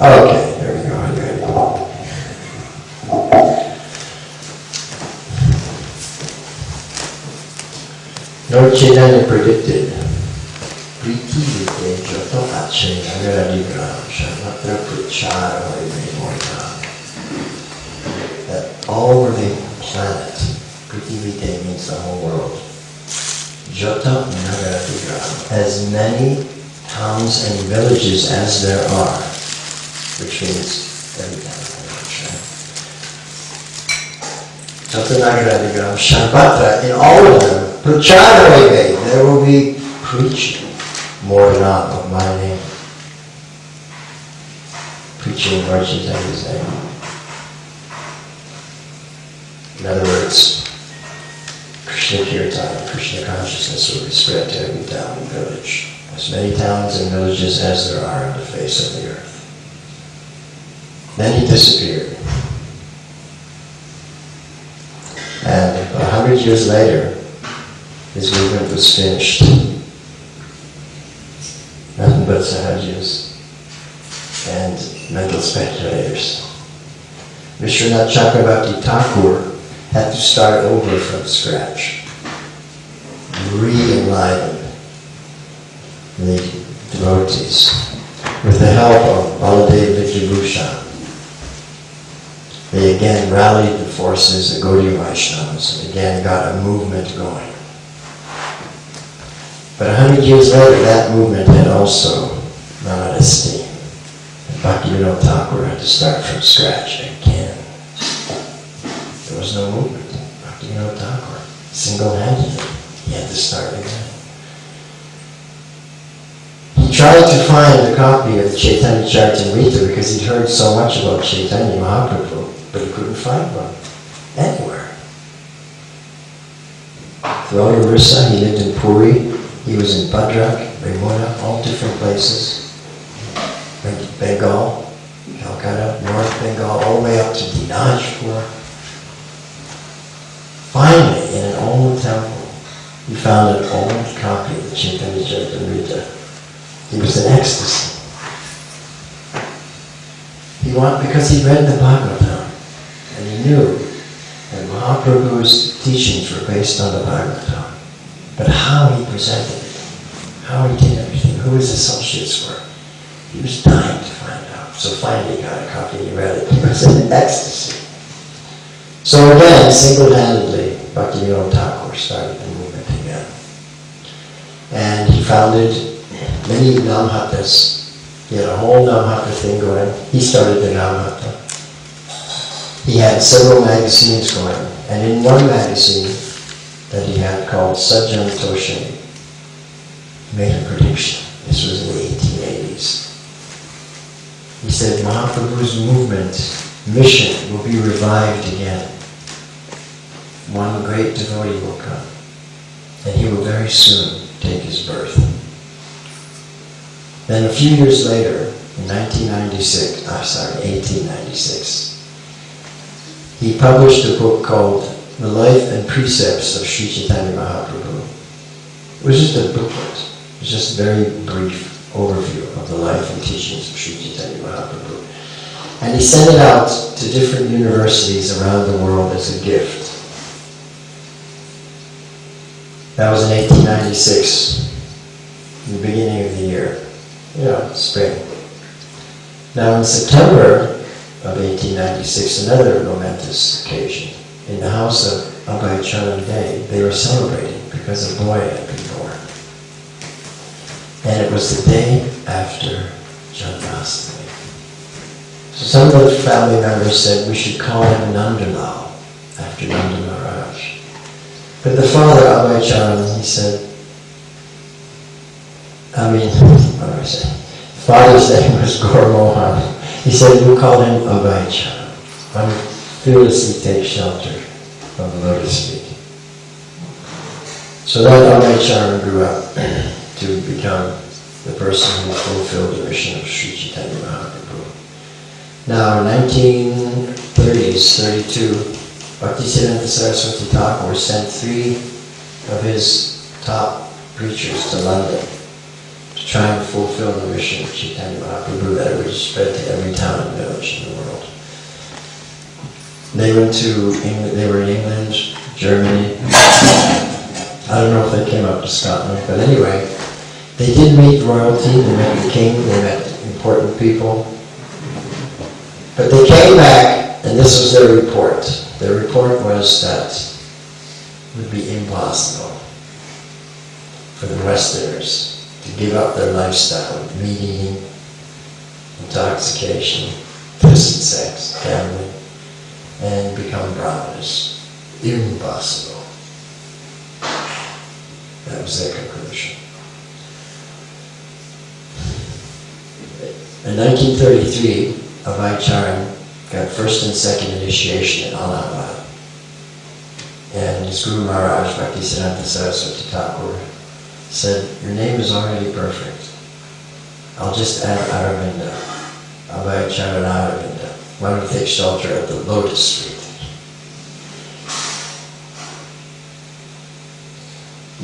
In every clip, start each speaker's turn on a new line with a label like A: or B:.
A: Okay, there we go, I'm ready. Lord Chaitanya predicted, that all over the planet, Prithivite means the whole world, Jota Nagara Vigraha, as many towns and villages as there are, which means every town and village, right? Jota Nagara Vigraha, Sharpatra, in all of them, Prachadavave, there will be preaching more not of my name. Preaching Lord Chaitanya's name. In other words, Krishna Kirtan, Krishna consciousness will be spread to every town and village. As many towns and villages as there are on the face of the earth. Then he disappeared. And 100 years later, his movement was finished. Nothing but sahajas and mental speculators. Vishwanath Chakravarti Thakur had to start over from scratch, re-enliven the devotees with the help of Baladev Vidyabhushan. They again rallied the forces, the Gaudiya Vaishnavas, and again got a movement going. But 100 years later, that movement had also run out of steam. And Bhaktivinoda Thakur had to start from scratch again. There was no movement. Bhaktivinoda Thakur, single-handedly, he had to start again. He tried to find a copy of Chaitanya Charitamrita because he'd heard so much about Chaitanya Mahaprabhu, but he couldn't find one anywhere. Throughout Orissa, he lived in Puri, he was in Bhadrak, Ramona, all different places. Went to Bengal, Calcutta, North Bengal, all the way up to Dinajpur. Finally, in an old temple, he found an old copy of the Chaitanya Charitamrita. He was in ecstasy. Because he read the Bhagavatam, and he knew that Mahaprabhu's teachings were based on the Bhagavatam. But how he presented it, how he did everything, who his associates were, he was dying to find out. So finally he got a copy and he read it. He was in ecstasy. So again, single-handedly, Bhaktivinoda Thakur started the movement again. And he founded many Namhatas. He had a whole Namhata thing going. He started the Namhata. He had several magazines going. And in one magazine that he had called Sajjan Toshini, he made a prediction. This was in the 1880s. He said Mahaprabhu's movement, mission will be revived again. One great devotee will come. And he will very soon take his birth. Then a few years later, in 1896, he published a book called The Life and Precepts of Sri Chaitanya Mahaprabhu. It was just a booklet. It was just a very brief overview of the life and teachings of Sri Chaitanya Mahaprabhu. And he sent it out to different universities around the world as a gift. That was in 1896, the beginning of the year, spring. Now in September of 1896, another momentous occasion. In the house of Abhay Charan Day, they were celebrating because a boy had been born. And it was the day after Janmashtami. So some of the family members said we should call him Nandalal, after Nanda Maharaj. But the father, Abhay Charan, he said, what do I say? Father's name was Gaur Mohan. He said, we'll call him Abhay Charan. I would fearlessly take shelter from the lotus feet. So that Abhay Charan grew up to become the person who fulfilled the mission of Sri Chaitanya Mahaprabhu. Now in 1930s, 32, Bhaktisiddhanta Saraswati Thakur sent 3 of his top preachers to London to try and fulfill the mission of Chaitanya Mahaprabhu that it would spread to every town and village in the world. They went to England, they were in England, Germany. I don't know if they came up to Scotland, but anyway, they did meet royalty, they met the king, they met important people. But they came back, and this was their report. Their report was that it would be impossible for the Westerners to give up their lifestyle of meat eating, intoxication, illicit sex, gambling, and become Brahmanas. Impossible. That was their conclusion. In 1933, Abhay Charan got first and second initiation in Allahabad. And his Guru Maharaj, Bhaktisiddhanta Saraswati Thakur, said, your name is already perfect. I'll just add Aravinda. Abhay Charan Aravinda. Why don't you take shelter at the lotus feet?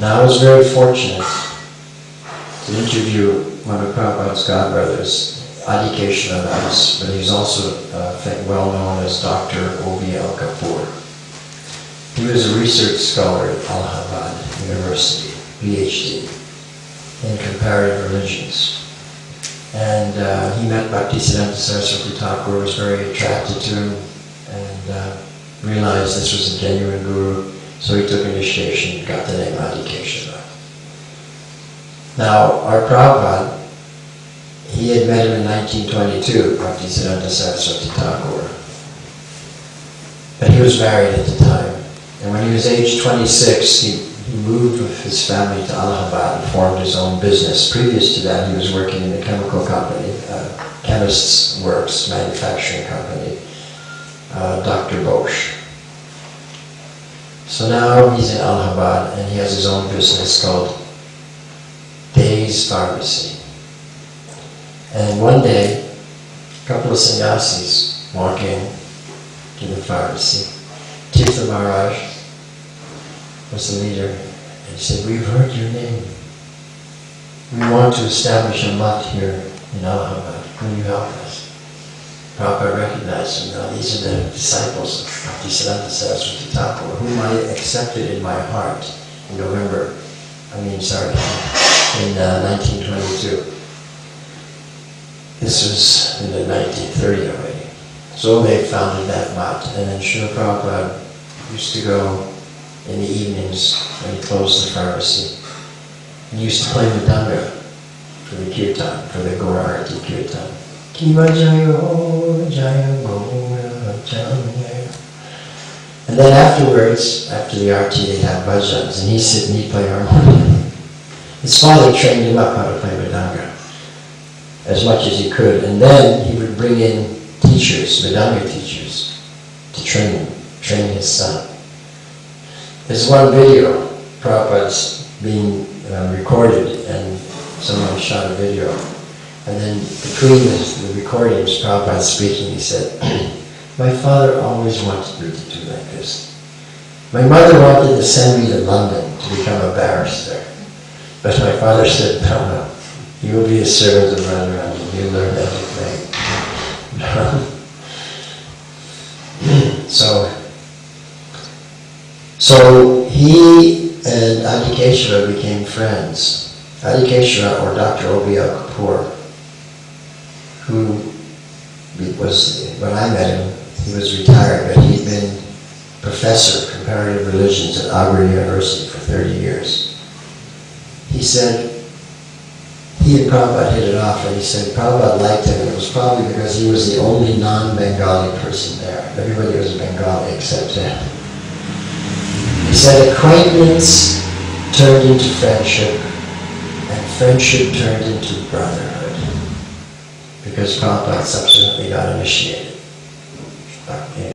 A: Now I was very fortunate to interview one of Prabhupada's godbrothers, Adi Keshav, but he's also well known as Dr. O.B. L. Kapoor. He was a research scholar at Allahabad University, PhD, in comparative religions. And he met Bhaktisiddhanta Saraswati Thakur, was very attracted to him, and realized this was a genuine guru, so he took initiation and got the name Adi Keshav. Now, our Prabhupada, he had met him in 1922, Bhaktisiddhanta Saraswati Thakur. But he was married at the time. And when he was age 26, he moved with his family to Allahabad and formed his own business. Previous to that, he was working in a chemical company, Chemist's Works manufacturing company, Dr. Bosch. So now he's in Allahabad and he has his own business called Day's Pharmacy. And one day, a couple of sannyasis walk in to the pharmacy. Tirtha Maharaj was the leader, and he said, we've heard your name. We want to establish a mutt here in Allahabad. Will you help us? Prabhupada recognized him. Now these are the disciples of Bhaktisiddhanta Saraswati Thakur, whom I accepted in my heart in in 1922. This was in the 1930 already. So they founded that mutt, and then Srila Prabhupada used to go in the evenings when he closed the pharmacy. And he used to play Mridanga for the kirtan, for the Gaura Arati kirtan. Kiva Jaya Jaya Gaura Jaya. And then afterwards, after the arati, they'd have bhajans, and he'd sit and he'd play harmonium. His father trained him up how to play Mridanga as much as he could, and then he would bring in teachers, Mridanga teachers, to train his son. There's one video, Prabhupada's being recorded, and someone shot a video, and then between the recordings, Prabhupada speaking, he said, My father always wanted me to do like this. My mother wanted to send me to London to become a barrister. But my father said, no, you will be a servant of Radharani, and you'll learn everything. So he and Adikeshwara became friends. Adikeshwara, or Dr. O.B.L. Kapoor, who was, when I met him, he was retired, but he'd been professor of comparative religions at Agra University for 30 years. He said, he and Prabhupada hit it off, and he said Prabhupada liked him, and it was probably because he was the only non-Bengali person there. Everybody was Bengali except him. He said acquaintance turned into friendship, and friendship turned into brotherhood, because Prabhupada subsequently got initiated.